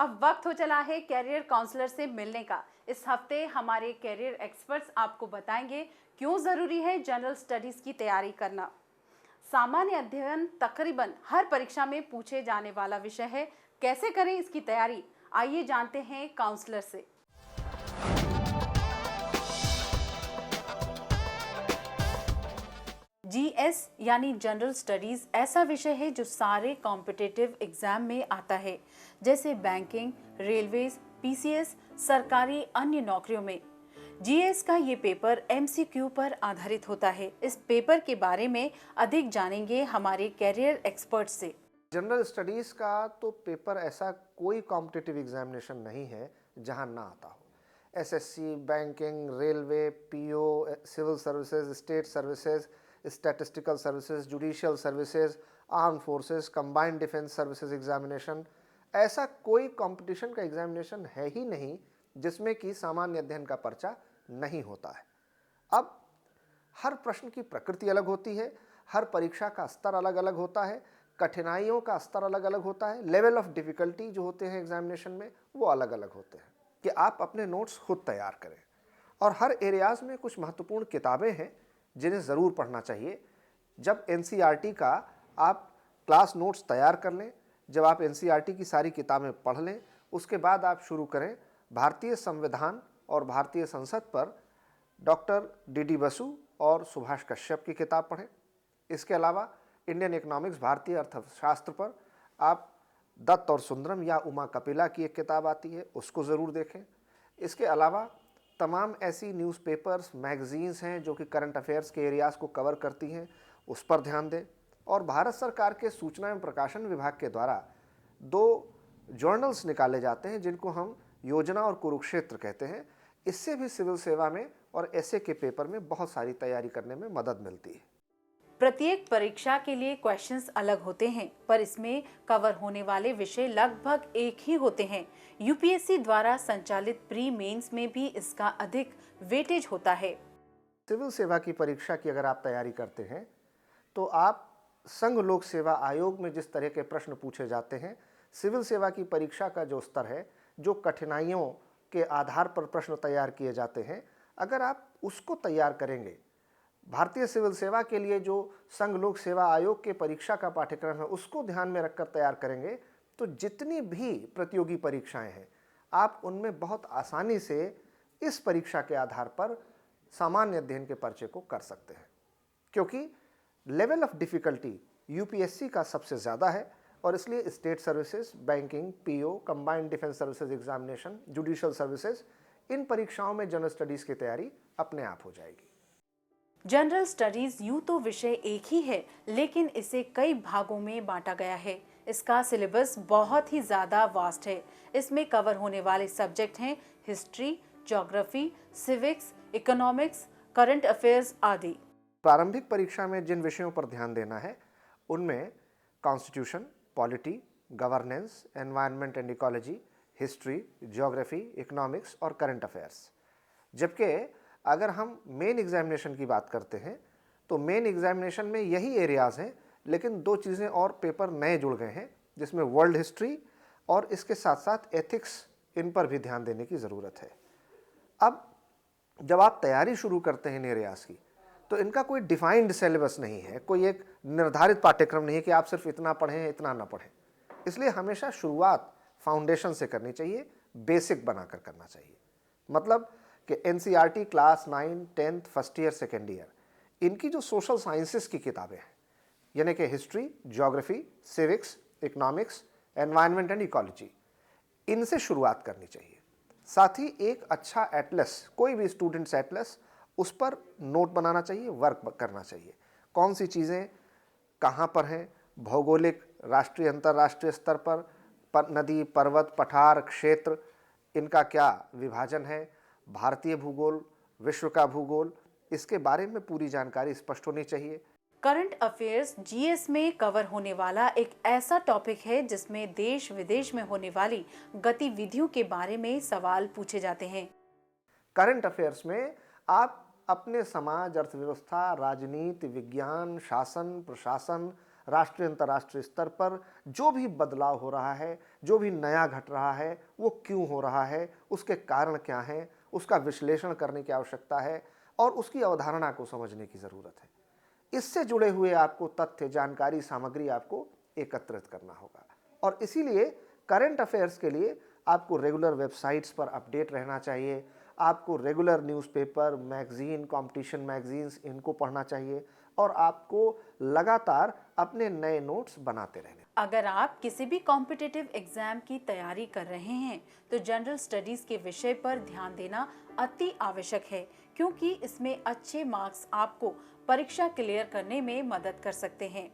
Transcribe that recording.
अब वक्त हो चला है कैरियर काउंसलर से मिलने का। इस हफ्ते हमारे कैरियर एक्सपर्ट्स आपको बताएंगे क्यों ज़रूरी है जनरल स्टडीज़ की तैयारी करना। सामान्य अध्ययन तकरीबन हर परीक्षा में पूछे जाने वाला विषय है। कैसे करें इसकी तैयारी, आइए जानते हैं काउंसलर से। जीएस यानी जनरल स्टडीज़ ऐसा विषय है जो सारे कॉम्पिटिटिव एग्जाम में आता है, जैसे बैंकिंग, रेलवेज, पीसीएस, सरकारी अन्य नौकरियों में। जीएस का ये पेपर एमसीक्यू पर आधारित होता है। इस पेपर के बारे में अधिक जानेंगे हमारे कैरियर एक्सपर्ट से। जनरल स्टडीज़ का तो पेपर ऐसा कोई कॉम्पिटिटिव एग्जामिनेशन नहीं है जहां ना आता हो। SSC, banking, railway, PO, civil services, state services, statistical services, judicial services, arm forces, combined defence services examination, ऐसा कोई कंपटीशन का एग्जामिनेशन है ही नहीं जिसमें कि सामान्य अध्ययन का पर्चा नहीं होता है। अब हर प्रश्न की प्रकृति अलग होती है, हर परीक्षा का स्तर अलग अलग होता है, कठिनाइयों का स्तर अलग अलग होता है, लेवल ऑफ डिफिकल्टी जो होते हैं एग्जामिनेशन में वो अलग अलग होते हैं। कि आप अपने नोट्स खुद तैयार करें और हर एरियाज़ में कुछ महत्वपूर्ण किताबें हैं जिन्हें ज़रूर पढ़ना चाहिए। जब एनसीईआरटी का आप क्लास नोट्स तैयार कर लें, जब आप एनसीईआरटी की सारी किताबें पढ़ लें, उसके बाद आप शुरू करें भारतीय संविधान और भारतीय संसद पर डॉक्टर डी बसु और सुभाष कश्यप की किताब पढ़ें। इसके अलावा इंडियन इकोनॉमिक्स, भारतीय अर्थशास्त्र पर आप दत्त और सुंदरम या उमा कपिला की एक किताब आती है, उसको ज़रूर देखें। इसके अलावा तमाम ऐसी न्यूज़पेपर्स, मैगज़ीन्स हैं जो कि करंट अफेयर्स के एरियाज़ को कवर करती हैं, उस पर ध्यान दें। और भारत सरकार के सूचना एवं प्रकाशन विभाग के द्वारा 2 जर्नल्स निकाले जाते हैं जिनको हम योजना और कुरुक्षेत्र कहते हैं। इससे भी सिविल सेवा में और एसए के पेपर में बहुत सारी तैयारी करने में मदद मिलती है। प्रत्येक परीक्षा के लिए क्वेश्चंस अलग होते हैं, पर इसमें कवर होने वाले विषय लगभग एक ही होते हैं। यूपीएससी द्वारा संचालित प्री मेंस में भी इसका अधिक वेटेज होता है। सिविल सेवा की परीक्षा की अगर आप तैयारी करते हैं तो आप संघ लोक सेवा आयोग में जिस तरह के प्रश्न पूछे जाते हैं, सिविल सेवा की परीक्षा का जो स्तर है, जो कठिनाइयों के आधार पर प्रश्न तैयार किए जाते हैं, अगर आप उसको तैयार करेंगे, भारतीय सिविल सेवा के लिए जो संघ लोक सेवा आयोग के परीक्षा का पाठ्यक्रम है उसको ध्यान में रखकर तैयार करेंगे, तो जितनी भी प्रतियोगी परीक्षाएं हैं आप उनमें बहुत आसानी से इस परीक्षा के आधार पर सामान्य अध्ययन के पर्चे को कर सकते हैं। क्योंकि लेवल ऑफ डिफिकल्टी यूपीएससी का सबसे ज़्यादा है और इसलिए state services, banking, PO, combined defence services examination, judicial services, इन परीक्षाओं में जनरल स्टडीज़ की तैयारी अपने आप हो जाएगी। जनरल स्टडीज यूं तो विषय एक ही है, लेकिन इसे कई भागों में बांटा गया है। इसका सिलेबस बहुत ही ज़्यादा वास्ट है। इसमें कवर होने वाले सब्जेक्ट हैं history, geography, civics, economics, current affairs आदि। प्रारंभिक परीक्षा में जिन विषयों पर ध्यान देना है उनमें constitution, polity, governance, environment and ecology, history, geography, economics और करंट अफेयर्स। जबकि अगर हम मेन एग्जामिनेशन की बात करते हैं तो मेन एग्जामिनेशन में यही एरियाज़ हैं, लेकिन 2 चीज़ें और पेपर नए जुड़ गए हैं जिसमें वर्ल्ड हिस्ट्री और इसके साथ साथ एथिक्स, इन पर भी ध्यान देने की ज़रूरत है। अब जब आप तैयारी शुरू करते हैं इन एरियाज़ की तो इनका कोई डिफाइंड सिलेबस नहीं है, कोई एक निर्धारित पाठ्यक्रम नहीं है कि आप सिर्फ इतना पढ़ें इतना ना पढ़ें। इसलिए हमेशा शुरुआत फाउंडेशन से करनी चाहिए, बेसिक बनाकर करना चाहिए। मतलब कि NCERT class 9, 10th, first year, second year, इनकी जो सोशल साइंसेस की किताबें हैं, यानी कि history, geography, civics, economics, environment and ecology, इनसे शुरुआत करनी चाहिए। साथ ही एक अच्छा एटलस, कोई भी स्टूडेंट्स एटलस, उस पर नोट बनाना चाहिए, वर्क करना चाहिए। कौन सी चीज़ें कहाँ पर हैं, भौगोलिक, राष्ट्रीय, अंतर्राष्ट्रीय स्तर पर नदी, पर्वत, पठार, क्षेत्र, इनका क्या विभाजन है, भारतीय भूगोल, विश्व का भूगोल, इसके बारे में पूरी जानकारी स्पष्ट होनी चाहिए। करंट अफेयर्स जीएस में कवर होने वाला एक ऐसा टॉपिक है जिसमें देश विदेश में होने वाली गतिविधियों के बारे में सवाल पूछे जाते हैं। करंट अफेयर्स में आप अपने समाज, अर्थव्यवस्था, राजनीति, विज्ञान, शासन, प्रशासन, राष्ट्रीय अंतर्राष्ट्रीय स्तर पर जो भी बदलाव हो रहा है, जो भी नया घट रहा है, वो क्यों हो रहा है, उसके कारण क्या हैं, उसका विश्लेषण करने की आवश्यकता है और उसकी अवधारणा को समझने की ज़रूरत है। इससे जुड़े हुए आपको तथ्य, जानकारी, सामग्री आपको एकत्रित करना होगा और इसीलिए करंट अफेयर्स के लिए आपको रेगुलर वेबसाइट्स पर अपडेट रहना चाहिए। आपको regular newspaper, magazine, competition magazines इनको पढ़ना चाहिए और आपको लगातार अपने नए नोट्स बनाते रहने। अगर आप किसी भी कॉम्पिटिटिव एग्जाम की तैयारी कर रहे हैं तो जनरल स्टडीज के विषय पर ध्यान देना अति आवश्यक है, क्योंकि इसमें अच्छे मार्क्स आपको परीक्षा क्लियर करने में मदद कर सकते हैं।